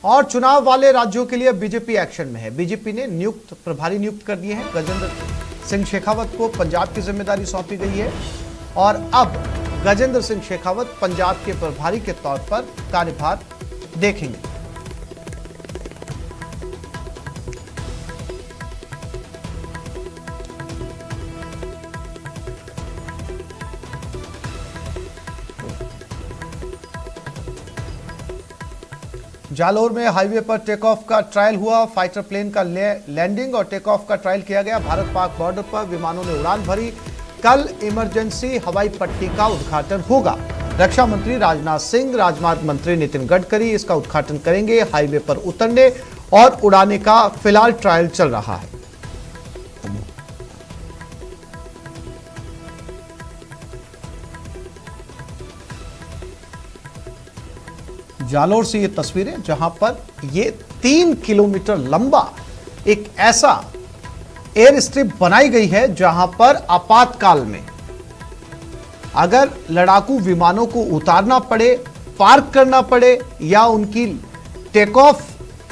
और चुनाव वाले राज्यों के लिए बीजेपी एक्शन में है। बीजेपी ने प्रभारी नियुक्त कर दिए हैं। गजेंद्र सिंह शेखावत को पंजाब की जिम्मेदारी सौंपी गई है और अब गजेंद्र सिंह शेखावत पंजाब के प्रभारी के तौर पर कार्यभार देखेंगे। जालोर में हाईवे पर टेक ऑफ का ट्रायल हुआ। फाइटर प्लेन का लैंडिंग और टेक ऑफ का ट्रायल किया गया। भारत पाक बॉर्डर पर विमानों ने उड़ान भरी। कल इमरजेंसी हवाई पट्टी का उद्घाटन होगा। रक्षा मंत्री राजनाथ सिंह, राजमार्ग मंत्री नितिन गडकरी इसका उद्घाटन करेंगे। हाईवे पर उतरने और उड़ाने का फिलहाल ट्रायल चल रहा है। जालोर से ये तस्वीरें जहां पर ये 3 किलोमीटर लंबा एक ऐसा एयर स्ट्रिप बनाई गई है जहां पर आपातकाल में अगर लड़ाकू विमानों को उतारना पड़े, पार्क करना पड़े या उनकी टेक ऑफ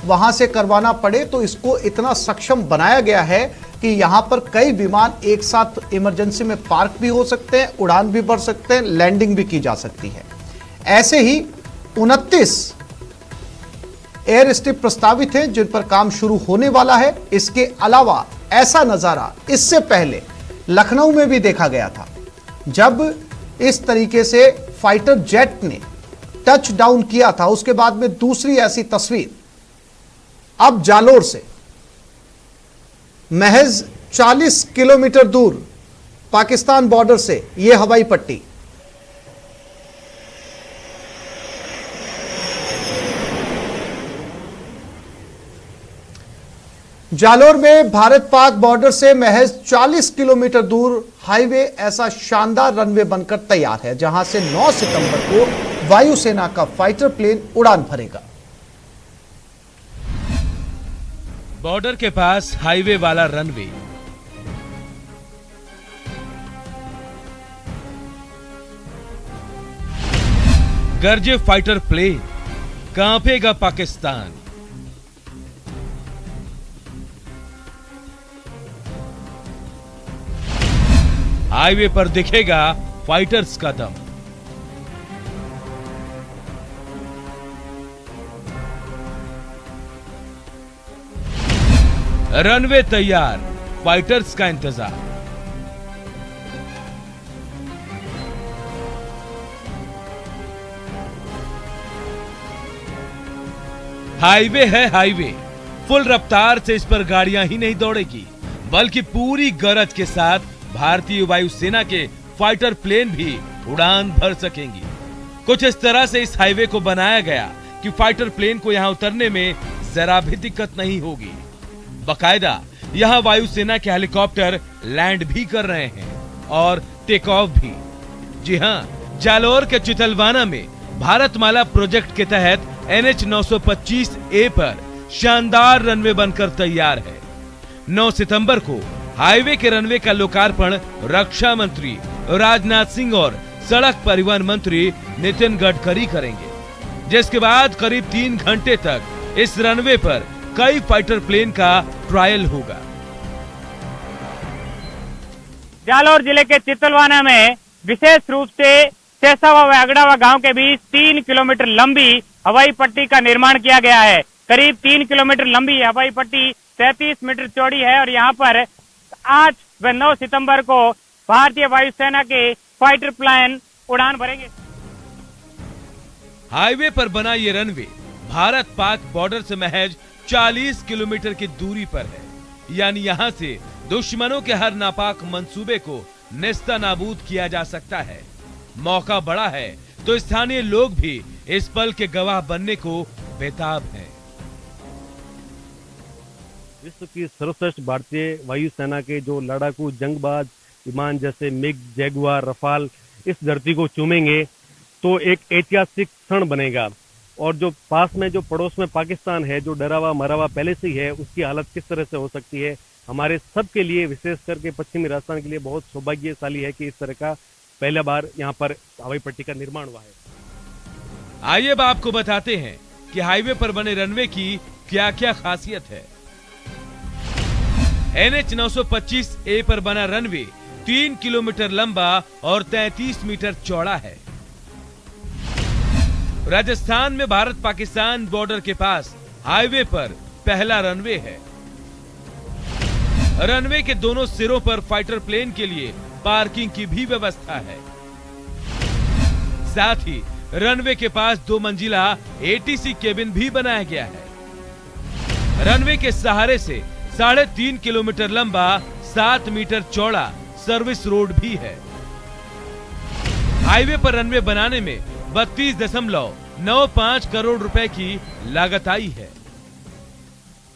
वहां से करवाना पड़े तो इसको इतना सक्षम बनाया गया है कि यहां पर कई विमान एक साथ इमरजेंसी में पार्क भी हो सकते हैं, उड़ान भी भर सकते हैं, लैंडिंग भी की जा सकती है। ऐसे ही 29 एयर स्ट्रिप प्रस्तावित हैं जिन पर काम शुरू होने वाला है। इसके अलावा ऐसा नजारा इससे पहले लखनऊ में भी देखा गया था जब इस तरीके से फाइटर जेट ने टच डाउन किया था। उसके बाद में दूसरी ऐसी तस्वीर अब जालोर से महज 40 किलोमीटर दूर पाकिस्तान बॉर्डर से यह हवाई पट्टी। जालोर में भारत पाक बॉर्डर से महज 40 किलोमीटर दूर हाईवे ऐसा शानदार रनवे बनकर तैयार है जहां से 9 सितंबर को वायुसेना का फाइटर प्लेन उड़ान भरेगा। बॉर्डर के पास हाईवे वाला रनवे, गरजे फाइटर प्लेन, कांपेगा पाकिस्तान। हाईवे पर दिखेगा फाइटर्स का दम। रनवे तैयार, फाइटर्स का इंतजार। हाईवे है हाईवे, फुल रफ्तार से इस पर गाड़ियां ही नहीं दौड़ेगी बल्कि पूरी गरज के साथ भारतीय वायुसेना के फाइटर प्लेन भी उड़ान भर सकेंगी। कुछ इस तरह से इस हाईवे को बनाया गया कि फाइटर प्लेन को यहां उतरने में जरा भी दिक्कत नहीं होगी। बकायदा यहां वायुसेना के हेलीकॉप्टर लैंड भी कर रहे हैं और टेक ऑफ भी। जी हां, जालोर के चितलवाना में भारतमाला प्रोजेक्ट के तहत NH 925A पर शानदार रनवे बनकर तैयार है। 9 सितंबर को हाईवे के रनवे का लोकार्पण रक्षा मंत्री राजनाथ सिंह और सड़क परिवहन मंत्री नितिन गडकरी करेंगे, जिसके बाद करीब 3 घंटे तक इस रनवे पर कई फाइटर प्लेन का ट्रायल होगा। जालोर जिले के चितलवाना में विशेष रूप से सेसावा व अगड़ावा गांव के बीच 3 किलोमीटर लंबी हवाई पट्टी का निर्माण किया गया है। करीब 3 किलोमीटर लंबी हवाई पट्टी 33 मीटर चौड़ी है और यहाँ पर 8 व 9 सितंबर को भारतीय वायुसेना के फाइटर प्लेन उड़ान भरेंगे। हाईवे पर बना ये रनवे भारत पाक बॉर्डर से महज 40 किलोमीटर की दूरी पर है, यानी यहाँ से दुश्मनों के हर नापाक मंसूबे को नेस्तनाबूद किया जा सकता है। मौका बड़ा है तो स्थानीय लोग भी इस पल के गवाह बनने को बेताब हैं। विश्व की सर्वश्रेष्ठ भारतीय वायुसेना के जो लड़ाकू जंगबाज विमान जैसे मिग, जैगुआर, रफाल इस धरती को चूमेंगे तो एक ऐतिहासिक क्षण बनेगा। और जो पास में जो पड़ोस में पाकिस्तान है, जो डरावा मरावा पहले से ही है, उसकी हालत किस तरह से हो सकती है। हमारे सब के लिए, विशेष करके पश्चिमी राजस्थान के लिए बहुत सौभाग्यशाली है कि इस तरह का पहला बार यहाँ पर हवाई पट्टी का निर्माण हुआ है। आइए अब आपको बताते हैं कि हाईवे पर बने रनवे की क्या क्या खासियत है। NH 925A पर बना रनवे 3 किलोमीटर लंबा और 33 मीटर चौड़ा है। राजस्थान में भारत पाकिस्तान बॉर्डर के पास हाईवे पर पहला रनवे है। रनवे के दोनों सिरों पर फाइटर प्लेन के लिए पार्किंग की भी व्यवस्था है। साथ ही रनवे के पास 2 मंजिला ATC केबिन भी बनाया गया है। रनवे के सहारे से 3.5 किलोमीटर लंबा 7 मीटर चौड़ा सर्विस रोड भी है। हाईवे पर रनवे बनाने में 32.95 करोड़ रुपए की लागत आई है।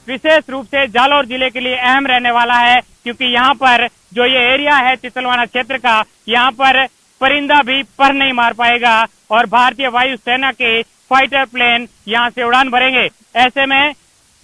विशेष रूप से जालौर जिले के लिए अहम रहने वाला है, क्योंकि यहाँ पर जो ये एरिया है चितलवाना क्षेत्र का, यहाँ पर परिंदा भी पर नहीं मार पाएगा और भारतीय वायुसेना के फाइटर प्लेन यहाँ से उड़ान भरेंगे। ऐसे में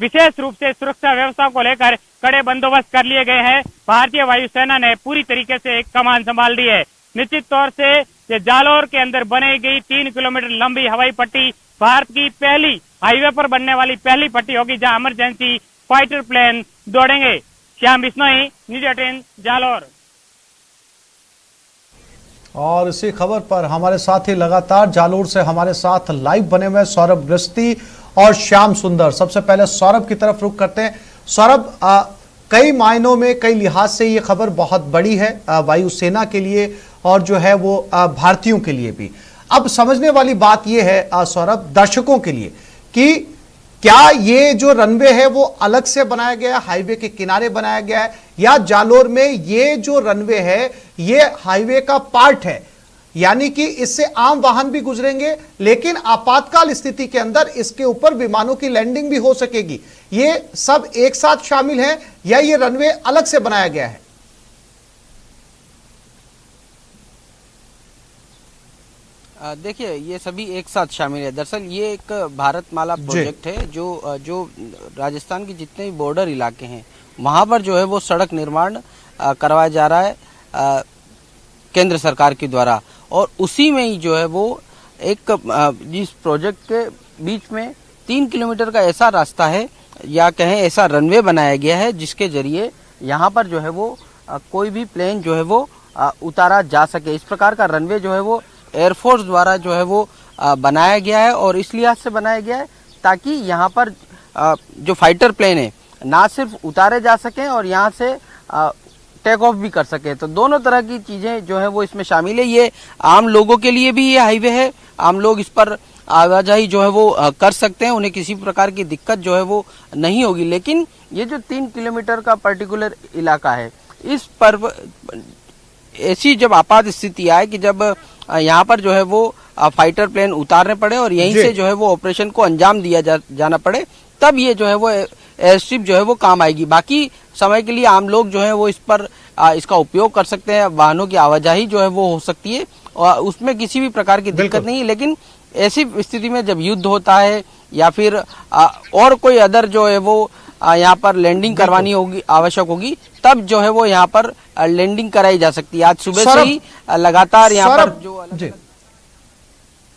विशेष रूप से सुरक्षा व्यवस्था को लेकर कड़े बंदोबस्त कर लिए गए हैं। भारतीय वायुसेना ने पूरी तरीके से कमान संभाल ली है। निश्चित तौर से ये जालौर के अंदर बनाई गई 3 किलोमीटर लंबी हवाई पट्टी भारत की पहली हाईवे पर बनने वाली पहली पट्टी होगी, जहां इमरजेंसी फाइटर प्लेन दौड़ेंगे। श्याम बिश्नोई, न्यूज 18 जालौर। और इसी खबर पर हमारे साथ ही लगातार जालौर से हमारे साथ लाइव बने हुए सौरभ गृहस्थी और श्याम सुंदर। सबसे पहले सौरभ की तरफ रुख करते हैं। सौरभ, कई मायनों में, कई लिहाज से ये खबर बहुत बड़ी है वायुसेना के लिए और जो है वो भारतीयों के लिए भी। अब समझने वाली बात यह है सौरभ, दर्शकों के लिए, कि क्या ये जो रनवे है वो अलग से बनाया गया, हाईवे के किनारे बनाया गया है, या जालौर में ये जो रनवे है ये हाईवे का पार्ट है, यानी कि इससे आम वाहन भी गुजरेंगे लेकिन आपातकाल स्थिति के अंदर इसके ऊपर विमानों की लैंडिंग भी हो सकेगी। ये सब एक साथ शामिल है या ये रनवे अलग से बनाया गया है? देखिए, ये सभी एक साथ शामिल है। दरअसल ये एक भारतमाला प्रोजेक्ट है जो राजस्थान के जितने भी बॉर्डर इलाके हैं वहां पर जो है वो सड़क निर्माण करवाया जा रहा है केंद्र सरकार के द्वारा, और उसी में ही जो है वो एक जिस प्रोजेक्ट के बीच में 3 किलोमीटर का ऐसा रास्ता है या कहें ऐसा रनवे बनाया गया है जिसके जरिए यहाँ पर जो है वो कोई भी प्लेन जो है वो उतारा जा सके। इस प्रकार का रनवे जो है वो एयरफोर्स द्वारा जो है वो बनाया गया है, और इस लिहाज से बनाया गया है ताकि यहाँ पर जो फाइटर प्लेन है ना सिर्फ उतारे जा सकें और यहाँ से टेक ऑफ भी कर सके। तो दोनों तरह की चीजें जो है वो इसमें शामिल है। ये आम लोगों के लिए भी ये हाईवे है, आम लोग इस पर आवाजाही जो है वो कर सकते हैं, उन्हें किसी प्रकार की दिक्कत जो है वो नहीं होगी। लेकिन ये जो 3 किलोमीटर का पर्टिकुलर इलाका है, इस पर ऐसी जब आपात स्थिति आए कि जब यहाँ पर जो है वो फाइटर प्लेन उतारने पड़े और यहीं से जो है वो ऑपरेशन को अंजाम दिया जाना पड़े, तब ये जो है वो एयर स्ट्रिप जो है वो काम आएगी। बाकी समय के लिए आम लोग जो है वो इस पर इसका उपयोग कर सकते हैं, वाहनों की आवाजाही जो है वो हो सकती है और उसमें किसी भी प्रकार की दिक्कत नहीं है। लेकिन ऐसी स्थिति में जब युद्ध होता है या फिर और कोई अदर जो है वो यहाँ पर लैंडिंग करवानी होगी, आवश्यक होगी, तब जो है वो यहाँ पर लैंडिंग कराई जा सकती है। आज सुबह से ही लगातार यहाँ पर जो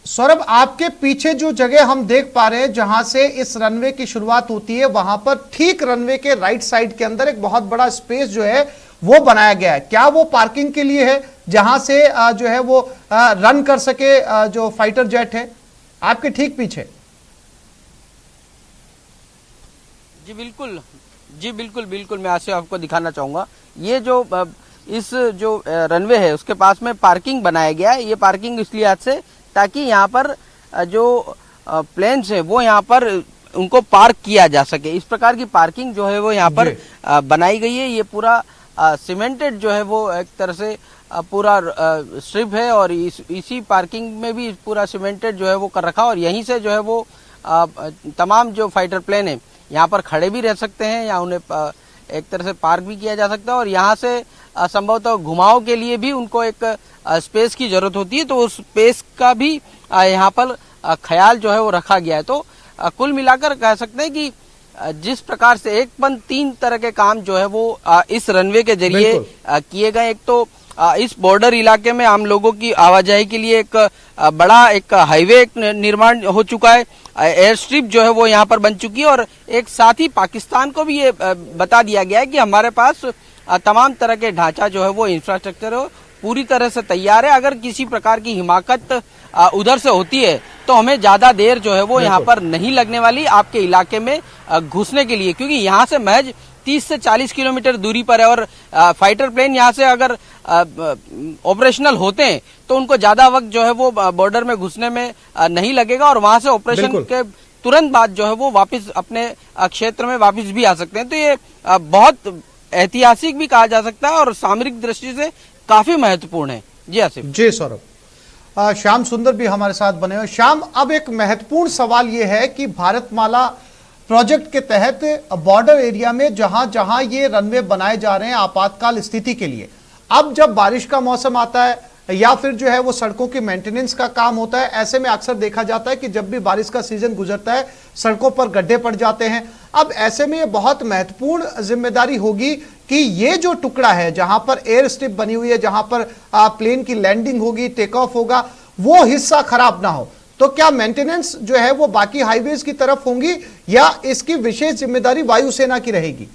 सौरभ, आपके पीछे जो जगह हम देख पा रहे हैं जहां से इस रनवे की शुरुआत होती है, वहां पर ठीक रनवे के राइट साइड के अंदर एक बहुत बड़ा स्पेस जो है वो बनाया गया है। क्या वो पार्किंग के लिए है जहां से जो है वो रन कर सके जो फाइटर जेट है आपके ठीक पीछे? जी बिल्कुल मैं आज से आपको दिखाना चाहूंगा। ये जो इस जो रनवे है उसके पास में पार्किंग बनाया गया है। ये पार्किंग इसलिए आज से ताकि यहाँ पर जो प्लेन्स है वो यहाँ पर उनको पार्क किया जा सके। इस प्रकार की पार्किंग जो है वो यहाँ पर बनाई गई है। ये पूरा सीमेंटेड जो है वो एक तरह से पूरा स्ट्रिप है और इसी पार्किंग में भी पूरा सीमेंटेड जो है वो कर रखा, और यहीं से जो है वो तमाम जो फाइटर प्लेन है यहाँ पर खड़े भी रह सकते हैं या उन्हें एक तरह से पार्क भी किया जा सकता है। और यहाँ से संभवतः घुमाव के लिए भी उनको एक स्पेस की जरूरत होती है, तो उस स्पेस का भी यहाँ पर ख्याल जो है वो रखा गया है। तो कुल मिलाकर कह सकते हैं कि जिस प्रकार से 3 तरह के काम जो है वो इस रनवे के जरिए किए गए। एक तो इस बॉर्डर इलाके में आम लोगों की आवाजाही के लिए एक बड़ा एक हाईवे निर्माण हो चुका है। एयर स्ट्रिप जो है वो यहाँ पर बन चुकी है और एक साथ ही पाकिस्तान को भी ये बता दिया गया है कि हमारे पास तमाम तरह के ढांचा जो है वो इंफ्रास्ट्रक्चर है पूरी तरह से तैयार है। अगर किसी प्रकार की हिमाकत उधर से होती है तो हमें ज्यादा देर जो है वो यहाँ पर नहीं लगने वाली आपके इलाके में घुसने के लिए, क्योंकि यहाँ से महज 30 से 40 किलोमीटर दूरी पर है और फाइटर प्लेन यहाँ से अगर ऑपरेशनल होते हैं तो उनको ज्यादा वक्त जो है वो बॉर्डर में घुसने में नहीं लगेगा और वहां से ऑपरेशन के तुरंत बाद जो है वो वापस अपने क्षेत्र में वापस भी आ सकते हैं। तो ये बहुत ऐतिहासिक भी कहा जा सकता है और सामरिक दृष्टि से काफी महत्वपूर्ण है। जी आसिफ। जी सौरभ। श्याम सुंदर भी हमारे साथ बने हुए। श्याम, अब एक महत्वपूर्ण सवाल यह है कि भारतमाला प्रोजेक्ट के तहत बॉर्डर एरिया में जहां जहां ये रनवे बनाए जा रहे हैं आपातकाल स्थिति के लिए, अब जब बारिश का मौसम आता है या फिर जो है वो सड़कों की मेंटेनेंस का काम होता है, ऐसे में अक्सर देखा जाता है कि जब भी बारिश का सीजन गुजरता है सड़कों पर गड्ढे पड़ जाते हैं। अब ऐसे में ये बहुत महत्वपूर्ण जिम्मेदारी होगी कि ये जो टुकड़ा है जहां पर एयर स्ट्रिप बनी हुई है, जहां पर प्लेन की लैंडिंग होगी, टेक ऑफ होगा, वो हिस्सा खराब ना हो। तो क्या मेंटेनेंस जो है वो बाकी हाईवेज की तरफ होंगी या इसकी विशेष जिम्मेदारी वायुसेना की रहेगी?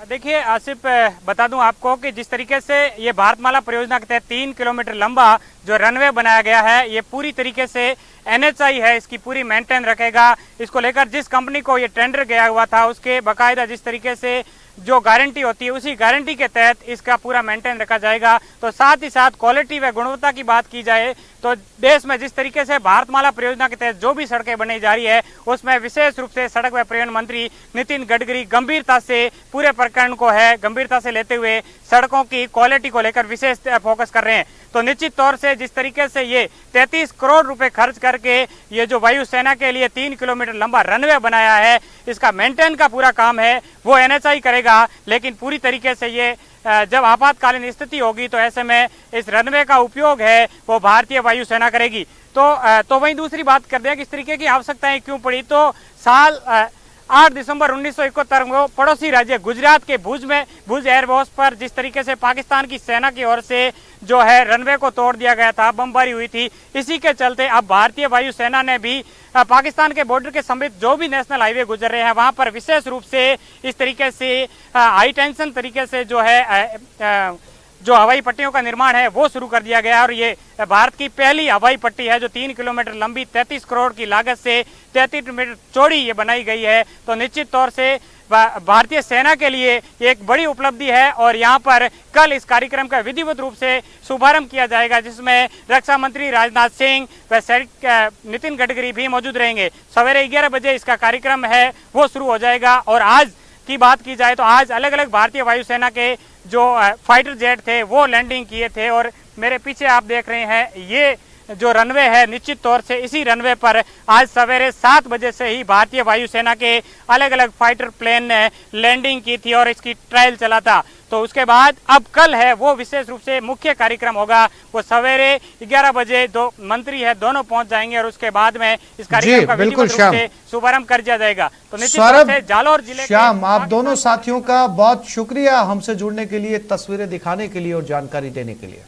देखिए आसिफ, बता दूं आपको कि जिस तरीके से ये भारतमाला परियोजना के तहत 3 किलोमीटर लंबा जो रनवे बनाया गया है, ये पूरी तरीके से एनएचआई है, इसकी पूरी मेंटेन रखेगा। इसको लेकर जिस कंपनी को ये टेंडर गया हुआ था उसके बाकायदा जिस तरीके से जो गारंटी होती है उसी गारंटी के तहत इसका पूरा मेंटेन रखा जाएगा। तो साथ ही साथ क्वालिटी व गुणवत्ता की बात की जाए तो देश में जिस तरीके से भारतमाला परियोजना के तहत जो भी सड़कें बनाई जा रही है उसमें विशेष रूप से सड़क व परिवहन मंत्री नितिन गडकरी गंभीरता से पूरे प्रकरण को है गंभीरता से लेते हुए सड़कों की क्वालिटी को लेकर विशेष फोकस कर रहे हैं। तो निश्चित तौर से जिस तरीके से ये 33 करोड़ रुपए खर्च करके ये जो वायुसेना के लिए 3 किलोमीटर लंबा रनवे बनाया है, इसका मेंटेन का पूरा काम है वो एनएचआई करेगा। लेकिन पूरी तरीके से ये जब आपातकालीन स्थिति होगी तो ऐसे में इस रनवे का उपयोग है वो भारतीय वायुसेना करेगी। तो वहीं दूसरी बात कर दें कि इस तरीके की आवश्यकताएं क्यों पड़ी, तो साल 8 दिसंबर 1971 को पड़ोसी राज्य गुजरात के भुज एयरबेस पर जिस तरीके से पाकिस्तान की सेना की ओर से जो है रनवे को तोड़ दिया गया था, बमबारी हुई थी, इसी के चलते अब भारतीय वायुसेना ने भी पाकिस्तान के बॉर्डर के समेत जो भी नेशनल हाईवे गुजर रहे हैं वहां पर विशेष रूप से इस तरीके से हाई टेंशन तरीके से जो है जो हवाई पट्टियों का निर्माण है वो शुरू कर दिया गया है। और ये भारत की पहली हवाई पट्टी है जो 3 किलोमीटर लंबी 33 करोड़ की लागत से 33 मीटर चौड़ी ये बनाई गई है। तो निश्चित तौर से भारतीय सेना के लिए एक बड़ी उपलब्धि है और यहाँ पर कल इस कार्यक्रम का विधिवत रूप से शुभारंभ किया जाएगा, जिसमें रक्षा मंत्री राजनाथ सिंह व नितिन गडकरी भी मौजूद रहेंगे। सवेरे 11 बजे इसका कार्यक्रम है वो शुरू हो जाएगा। और आज की बात की जाए तो आज अलग अलग भारतीय वायुसेना के जो फाइटर जेट थे वो लैंडिंग किए थे और मेरे पीछे आप देख रहे हैं ये जो रनवे है, निश्चित तौर से इसी रनवे पर आज सवेरे 7 बजे से ही भारतीय वायुसेना के अलग अलग फाइटर प्लेन ने लैंडिंग की थी और इसकी ट्रायल चला था। तो उसके बाद अब कल है वो विशेष रूप से मुख्य कार्यक्रम होगा, वो सवेरे 11 बजे दो मंत्री है दोनों पहुंच जाएंगे और उसके बाद में इस कार्यक्रम का विधिवत रूप से शुभारंभ कर दिया जाएगा। तो निश्चित तौर से जालौर जिले श्याम, आप दोनों साथियों का बहुत शुक्रिया हमसे जुड़ने के लिए, तस्वीरें दिखाने के लिए और जानकारी देने के लिए।